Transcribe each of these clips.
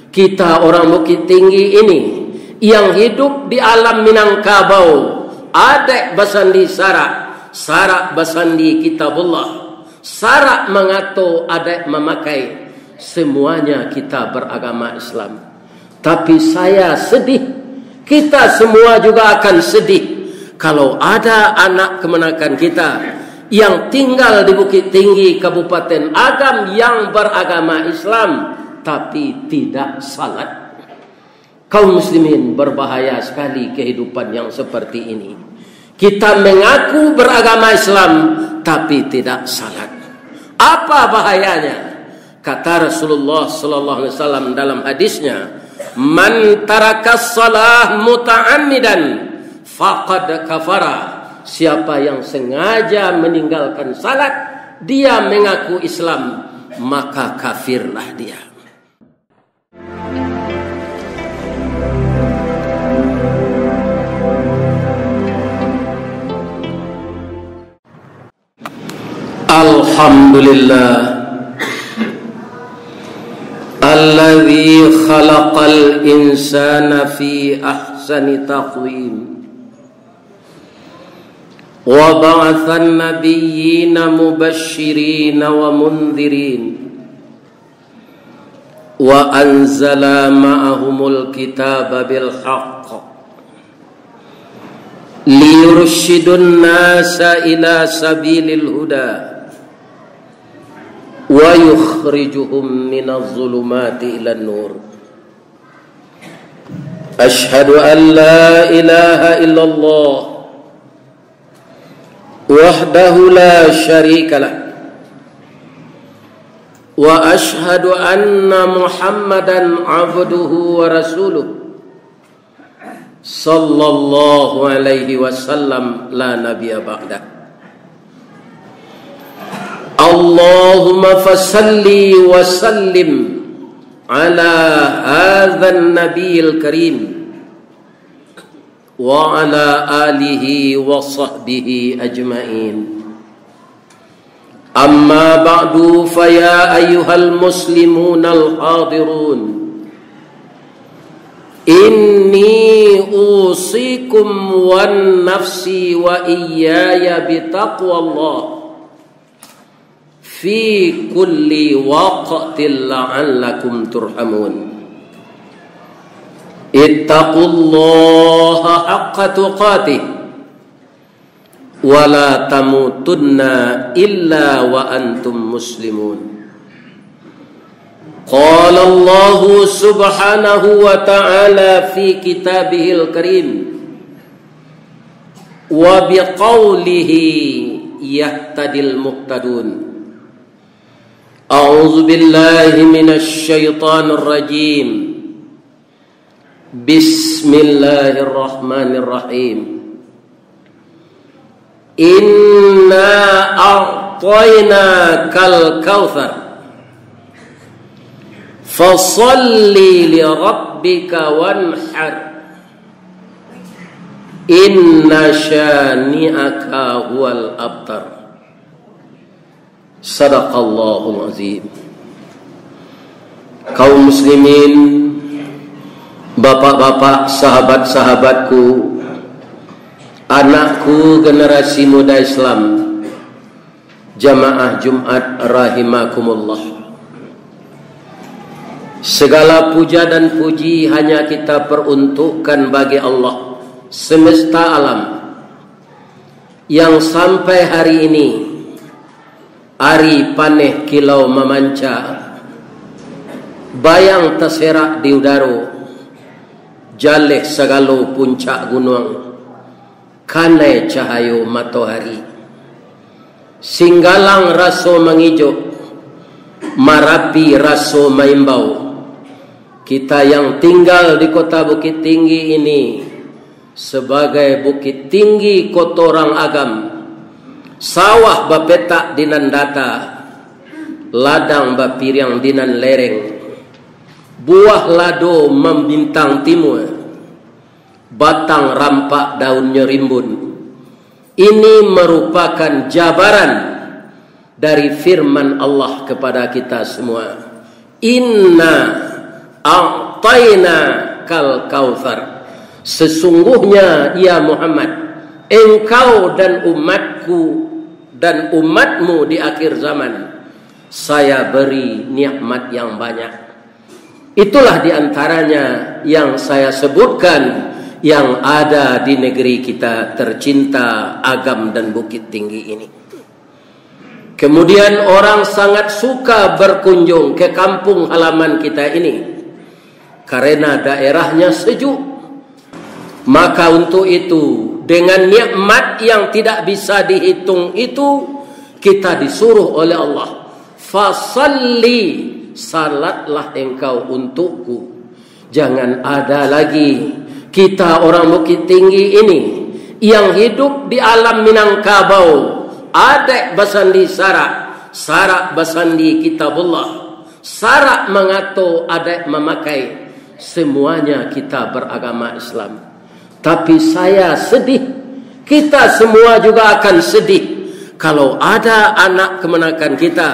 Kita orang Bukit Tinggi ini yang hidup di alam Minangkabau, adek basandi sarak basandi kitabullah, sarak mengato adek memakai, semuanya kita beragama Islam. Tapi saya sedih, kita semua juga akan sedih kalau ada anak kemenakan kita yang tinggal di Bukit Tinggi Kabupaten Agam yang beragama Islam tapi tidak salat. Kaum muslimin, berbahaya sekali kehidupan yang seperti ini. Kita mengaku beragama Islam tapi tidak salat. Apa bahayanya? Kata Rasulullah sallallahu alaihi wasallam dalam hadisnya, "Man tarakas shalah muta'ammidan faqad kafara." Siapa yang sengaja meninggalkan salat, dia mengaku Islam, maka kafirlah dia. Alhamdulillah alladzi khalaqal insana fi ahsani taqwim wa ba'athan nabiyyina mubashshirina wa mundhirin wa anzala ma'ahumul kitaba bil haqq liyurshidun nasa ila sabilil huda wa yukhrijuhum minadh dhulumati ilan nur. Ashhadu an la ilaha illallah wahdahu la syarika lah wa ashhadu anna Muhammadan abduhu wa rasuluh sallallahu alaihi wasallam la nabiyya ba'dah. Allahumma fasalli wa sallim ala hadzal nabiyil karim wa ala alihi wa sahbihi ajma'in. Amma ba'du, fa ya ayyuhal muslimunal hadirun, inni usikum wan nafsi wa iyaya bitaqwallah fi kulli waqtin la'allakum turhamun. Ittaqullaha haqqa tuqatih wa la tamutunna illa wa antum muslimun. Qala Allah subhanahu wa ta'ala fi kitabihil karim wa biqaulihi yahtadil muhtadun. A'udzu billahi minasy syaithanir rajim. Bismillahirrahmanirrahim. Inna a'tainakal kautsar fasholli li rabbika wanhar inna syani'aka huwal abtar. Sadaqallahul azim. Kaum muslimin, bapak-bapak, sahabat-sahabatku, anakku generasi muda Islam, jamaah Jumat rahimakumullah. Segala puja dan puji hanya kita peruntukkan bagi Allah semesta alam yang sampai hari ini ari paneh kilau memanca, bayang terserak di udara, jaleh segala puncak gunung, kanai cahayu matahari, singgalang raso mengijo, marapi raso maimbau. Kita yang tinggal di kota Bukit Tinggi ini sebagai Bukit Tinggi Kotorang Agam, sawah bapetak dinan data, ladang bapiriang dinan lereng, buah lado membintang timur, batang rampak daunnya rimbun. Ini merupakan jabaran dari firman Allah kepada kita semua. Inna a'tayna kal kautsar. Sesungguhnya ya Muhammad, engkau dan umatku dan umatmu di akhir zaman, saya beri nikmat yang banyak. Itulah diantaranya yang saya sebutkan yang ada di negeri kita tercinta, Agam dan Bukit Tinggi ini. Kemudian orang sangat suka berkunjung ke kampung halaman kita ini karena daerahnya sejuk. Maka untuk itu, dengan nikmat yang tidak bisa dihitung itu, kita disuruh oleh Allah, fasalli, salatlah engkau untukku. Jangan ada lagi kita orang Bukit Tinggi ini yang hidup di alam Minangkabau, adek basandi sarak basandi kitabullah, sarak mengato adek memakai, semuanya kita beragama Islam. Tapi saya sedih, kita semua juga akan sedih kalau ada anak kemenakan kita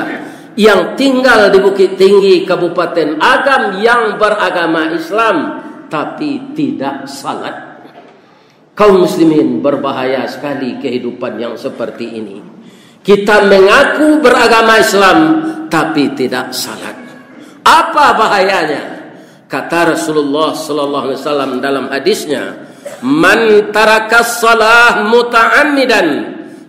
yang tinggal di Bukit Tinggi Kabupaten Agam yang beragama Islam tapi tidak salat. Kaum muslimin, berbahaya sekali kehidupan yang seperti ini. Kita mengaku beragama Islam tapi tidak salat. Apa bahayanya? Kata Rasulullah sallallahu alaihi wasallam dalam hadisnya, man tarakas salah muta'ammidan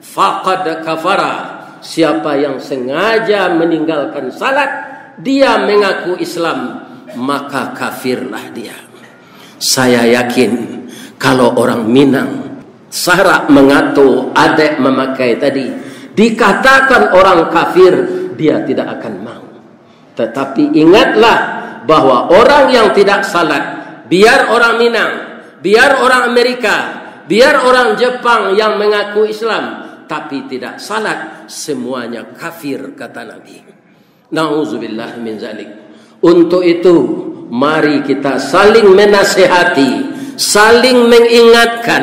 faqad kafara. Siapa yang sengaja meninggalkan salat, dia mengaku Islam, maka kafirlah dia. Saya yakin kalau orang Minang sarak mengato adek memakai tadi, dikatakan orang kafir, dia tidak akan mau. Tetapi ingatlah bahwa orang yang tidak salat, biar orang Minang, biar orang Amerika, biar orang Jepang yang mengaku Islam tapi tidak salat, semuanya kafir, kata Nabi. Nauzubillah min zalik. Untuk itu, mari kita saling menasihati, saling mengingatkan.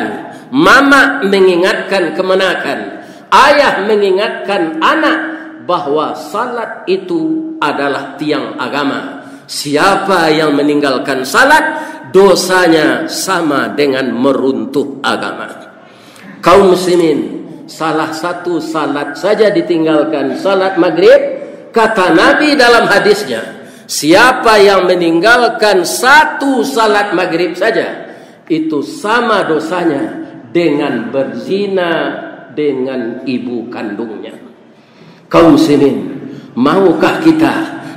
Mama mengingatkan kemenakan, ayah mengingatkan anak bahwa salat itu adalah tiang agama. Siapa yang meninggalkan salat, dosanya sama dengan meruntuh agama. Kaum muslimin, salah satu salat saja ditinggalkan, salat maghrib, kata Nabi dalam hadisnya, siapa yang meninggalkan satu salat maghrib saja, itu sama dosanya dengan berzina dengan ibu kandungnya. Kaum muslimin, maukah kita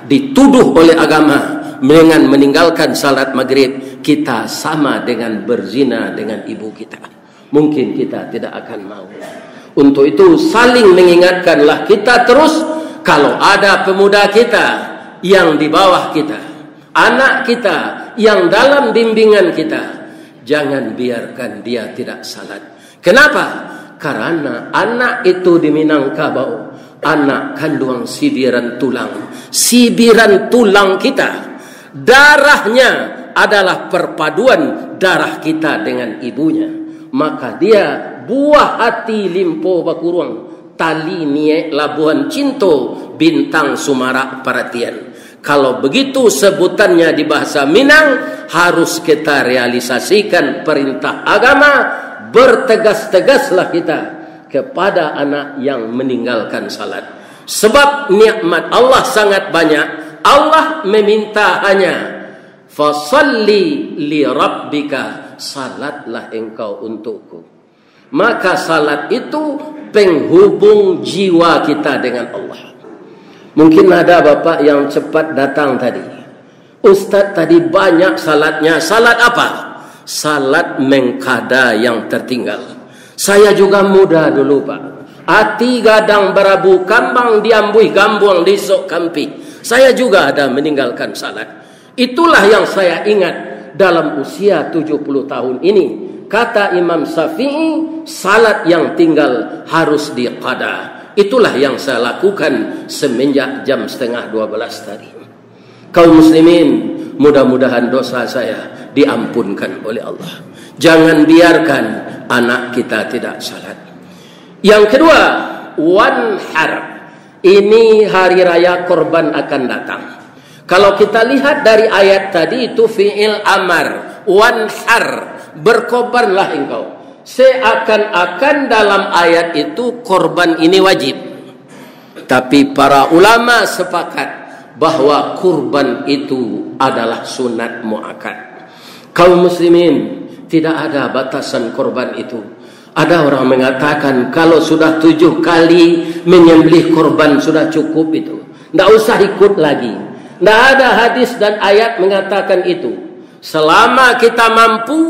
dituduh oleh agama dengan meninggalkan salat maghrib kita sama dengan berzina dengan ibu kita? Mungkin kita tidak akan mau. Untuk itu saling mengingatkanlah kita terus. Kalau ada pemuda kita yang di bawah kita, anak kita yang dalam bimbingan kita, jangan biarkan dia tidak salat. Kenapa? Karena anak itu di Minangkabau, anak kandung sibiran tulang kita. Darahnya adalah perpaduan darah kita dengan ibunya. Maka dia buah hati limpo bakuruang, tali niek Labuan Cinto, bintang Sumarak Perhatian. Kalau begitu sebutannya di bahasa Minang, harus kita realisasikan perintah agama. Bertegas-tegaslah kita kepada anak yang meninggalkan salat. Sebab nikmat Allah sangat banyak. Allah meminta hanya fasalli li rabbika, salatlah engkau untukku. Maka salat itu penghubung jiwa kita dengan Allah. Mungkin ada bapak yang cepat datang tadi, Ustaz tadi banyak salatnya. Salat apa? Salat mengkada yang tertinggal. Saya juga muda dulu pak, ati gadang berabu kambang diambui gambuang disok kampi. Saya juga ada meninggalkan salat. Itulah yang saya ingat dalam usia 70 tahun ini. Kata Imam Syafi'i, salat yang tinggal harus diqada. Itulah yang saya lakukan semenjak jam 11:30 tadi. Kaum muslimin, mudah-mudahan dosa saya diampunkan oleh Allah. Jangan biarkan anak kita tidak salat. Yang kedua, wanhar. Ini hari raya korban akan datang. Kalau kita lihat dari ayat tadi itu fi'il amar, wanhar, berkorbanlah engkau. Seakan-akan dalam ayat itu korban ini wajib. Tapi para ulama sepakat bahwa kurban itu adalah sunat muakkad. Kaum muslimin, tidak ada batasan korban itu. Ada orang mengatakan kalau sudah 7 kali menyembelih korban sudah cukup itu, tidak usah ikut lagi. Tidak ada hadis dan ayat mengatakan itu. Selama kita mampu,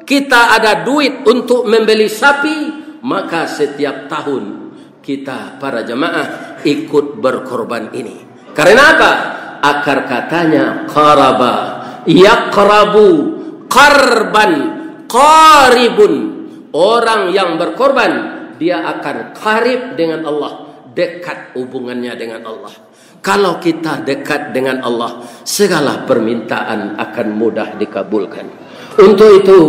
kita ada duit untuk membeli sapi, maka setiap tahun kita para jemaah ikut berkorban ini. Karena apa? Akar katanya qaraba, yaqrabu, qarban, qaribun. Orang yang berkorban, dia akan karib dengan Allah, dekat hubungannya dengan Allah. Kalau kita dekat dengan Allah, segala permintaan akan mudah dikabulkan. Untuk itu,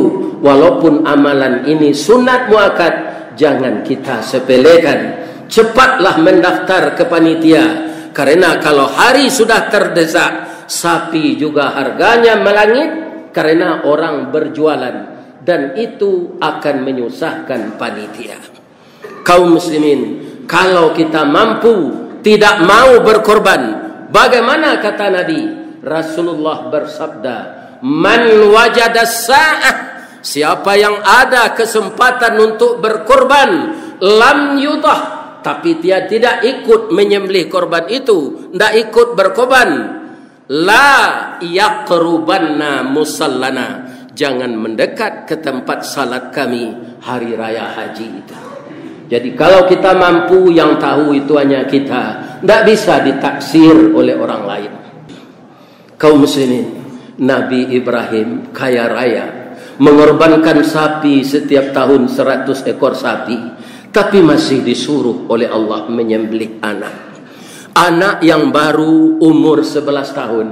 walaupun amalan ini sunat muakkad, jangan kita sepelekan. Cepatlah mendaftar ke panitia. Karena kalau hari sudah terdesak, sapi juga harganya melangit karena orang berjualan. Dan itu akan menyusahkan panitia. Kaum muslimin, kalau kita mampu tidak mau berkorban, bagaimana kata Nabi? Rasulullah bersabda, man wajada sa'ah, siapa yang ada kesempatan untuk berkorban, lam yutah, tapi dia tidak ikut menyembelih korban itu, tidak ikut berkorban, la yaqrubanna musallana, jangan mendekat ke tempat salat kami hari raya haji itu. Jadi kalau kita mampu, yang tahu itu hanya kita, tidak bisa ditaksir oleh orang lain. Kaum muslimin, Nabi Ibrahim kaya raya, mengorbankan sapi setiap tahun 100 ekor sapi, tapi masih disuruh oleh Allah menyembelih anak yang baru umur 11 tahun.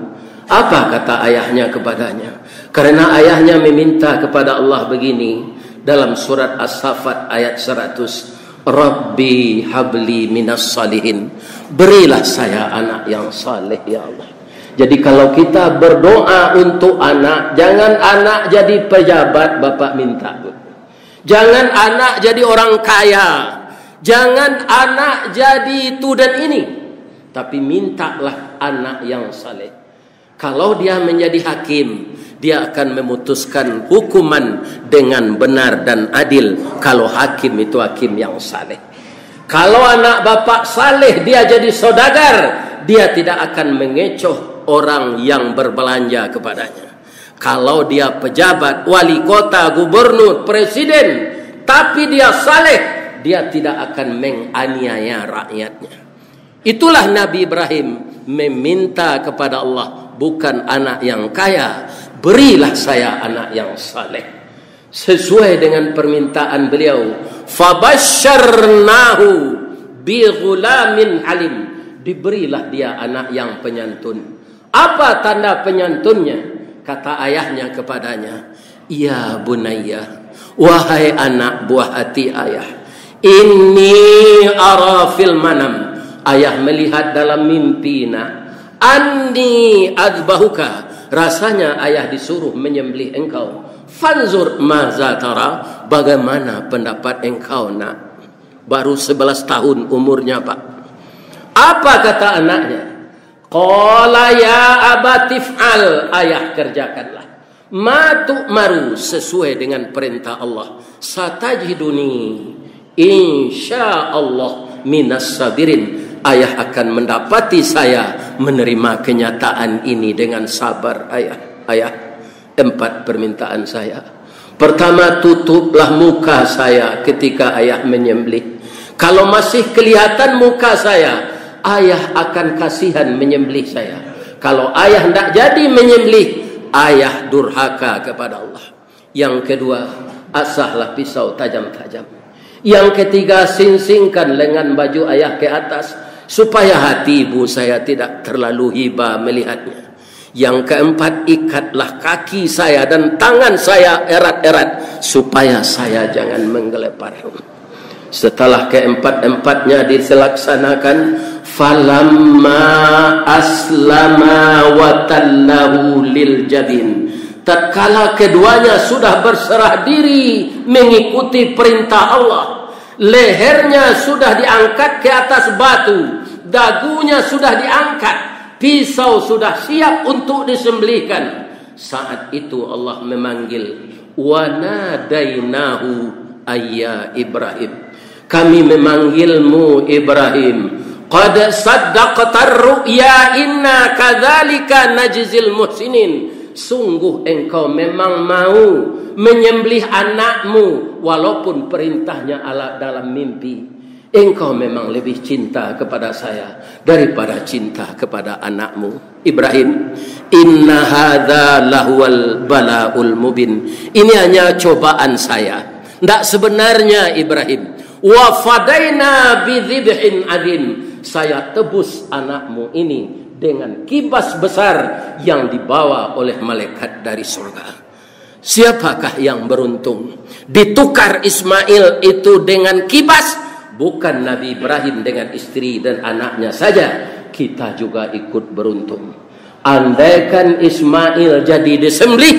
Apa kata ayahnya kepadanya? Karena ayahnya meminta kepada Allah begini dalam surat As-Saffat ayat 100, Rabbi habli minas salihin, berilah saya anak yang saleh ya Allah. Jadi kalau kita berdoa untuk anak, jangan anak jadi pejabat bapak minta, jangan anak jadi orang kaya, jangan anak jadi itu dan ini, tapi mintalah anak yang saleh. Kalau dia menjadi hakim, dia akan memutuskan hukuman dengan benar dan adil. Kalau hakim itu hakim yang saleh. Kalau anak bapak saleh, dia jadi saudagar, dia tidak akan mengecoh orang yang berbelanja kepadanya. Kalau dia pejabat, wali kota, gubernur, presiden, tapi dia saleh, dia tidak akan menganiaya rakyatnya. Itulah Nabi Ibrahim meminta kepada Allah, bukan anak yang kaya, berilah saya anak yang saleh. Sesuai dengan permintaan beliau, fabasyarnahu bi ghulamin halim, diberilah dia anak yang penyantun. Apa tanda penyantunnya? Kata ayahnya kepadanya, ya bunayya, wahai anak buah hati ayah, inni ara fil manam, ayah melihat dalam mimpi anni adbahuka, rasanya ayah disuruh menyembelih engkau. Fanzur maza tara, bagaimana pendapat engkau nak? Baru 11 tahun umurnya pak. Apa kata anaknya? Qala ya abatif'al, ayah kerjakanlah. Ma tu'maru, sesuai dengan perintah Allah. Satajiduni insyaallah minas sabirin, ayah akan mendapati saya menerima kenyataan ini dengan sabar. Ayah, 4 permintaan saya. Pertama, tutuplah muka saya ketika ayah menyembelih. Kalau masih kelihatan muka saya, ayah akan kasihan menyembelih saya. Kalau ayah tidak jadi menyembelih, ayah durhaka kepada Allah. Yang kedua, asahlah pisau tajam-tajam. Yang ketiga, singsingkan lengan baju ayah ke atas, supaya hati ibu saya tidak terlalu hibah melihatnya. Yang keempat, ikatlah kaki saya dan tangan saya erat-erat, supaya saya jangan menggelepar. Setelah keempat-empatnya dilaksanakan, falamma aslama wa wa tallahu lil jabin. Tatkala keduanya sudah berserah diri mengikuti perintah Allah, lehernya sudah diangkat ke atas batu, dagunya sudah diangkat, pisau sudah siap untuk disembelihkan. Saat itu Allah memanggil, wa nadainahu ayya Ibrahim, kami memanggilmu Ibrahim. Qad saddaqtar ru'ya inna kadzalika najzil muhsinin. Sungguh engkau memang mau menyembelih anakmu walaupun perintahnya ala dalam mimpi. Engkau memang lebih cinta kepada saya daripada cinta kepada anakmu Ibrahim. Inna hadza lahuwal balaul mubin. Ini hanya cobaan saya. Tidak sebenarnya Ibrahim. Wa fadaina bidzibhin adzim. Saya tebus anakmu ini dengan kibas besar yang dibawa oleh malaikat dari surga. Siapakah yang beruntung? Ditukar Ismail itu dengan kibas, bukan Nabi Ibrahim dengan istri dan anaknya saja. Kita juga ikut beruntung. Andaikan Ismail jadi disembelih,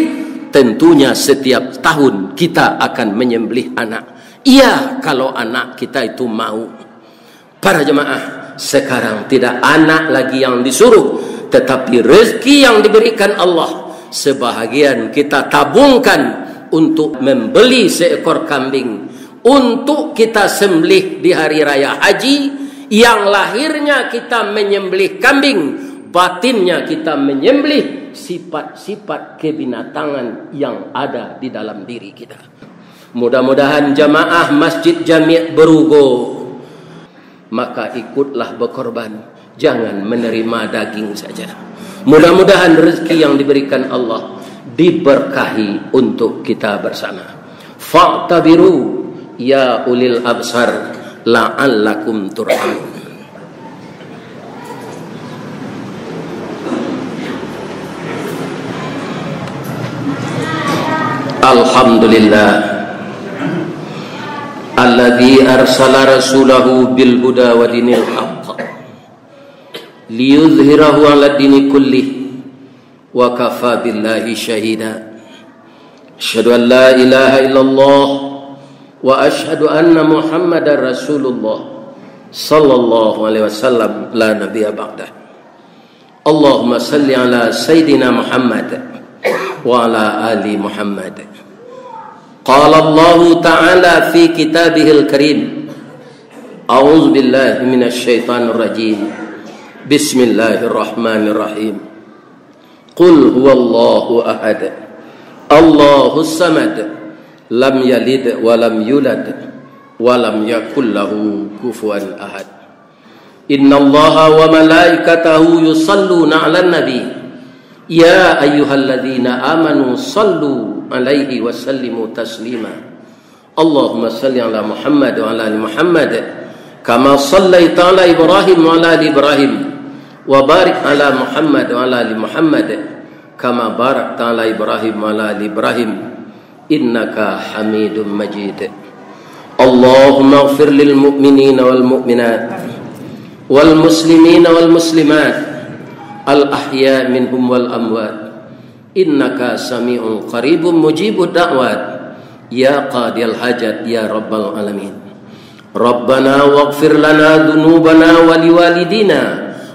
tentunya setiap tahun kita akan menyembelih anak. Iya, kalau anak kita itu mau. Para jemaah, sekarang tidak anak lagi yang disuruh, tetapi rezeki yang diberikan Allah. Sebahagian kita tabungkan untuk membeli seekor kambing untuk kita sembelih di hari raya haji. Yang lahirnya kita menyembelih kambing, batinnya kita menyembelih sifat-sifat kebinatangan yang ada di dalam diri kita. Mudah-mudahan jamaah Masjid Jami' Berugo, maka ikutlah berkorban, jangan menerima daging saja. Mudah-mudahan rezeki yang diberikan Allah diberkahi untuk kita bersama. Fa'tabiru ya ulil absar la'allakum turhamun. Alhamdulillah alladzi arsala rasulahu bil huda wa dinil haqq liyudhhirahu 'ala dini kullih wa kafa billahi shahida. Asyhadu an la ilaha illallah wa asyhadu anna Muhammadar Rasulullah sallallahu alaihi wasallam la nabiyya ba'dah. Allahumma salli ala sayyidina Muhammad wa ala ali Muhammad. Qala Allah Ta'ala fi kitabihil karim. A'udzu billahi minasy syaithanir rajim. Bismillahirrahmanirrahim. Qul huwallahu ahad. Allahus samad. Lam yalid wa lam yulad wa lam yakul lahu kufuwan ahad. Innallaha wa malaikatahu yusalluna 'alan nabi. Ya ayyuhalladzina amanu sallu alaihi wa sallimu taslima. Allahumma salli ala Muhammad wa ala ali Muhammad kama sallaita ala Ibrahim wa ala ali Ibrahim wa barik ala Muhammad wa ala ali Muhammad kama barakta ala Ibrahim wa ala ali Ibrahim innaka Hamidum Majid. Allahumma ighfir lil mu'minina wal mu'minat wal muslimina wal muslimat al ahya minhum wal amwat innaka sami'un qaribun mujibud da'wat ya qadiyal hajat ya rabbal alamin. Rabbana waghfir lana dhunubana wa liwalidina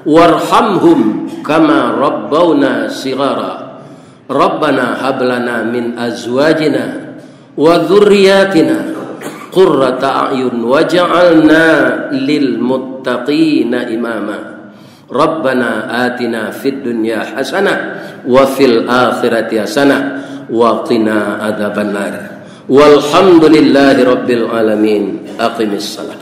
warhamhum kama rabbawna shighara. Rabbana hab lana min azwajina wa dhurriyyatina qurrata a'yun waj'alna lil muttaqina imama. Rabbana atina fid dunya hasanah wa fil akhirati hasanah wa qina adzabannar. Walhamdulillahi rabbil alamin. Aqimis salat.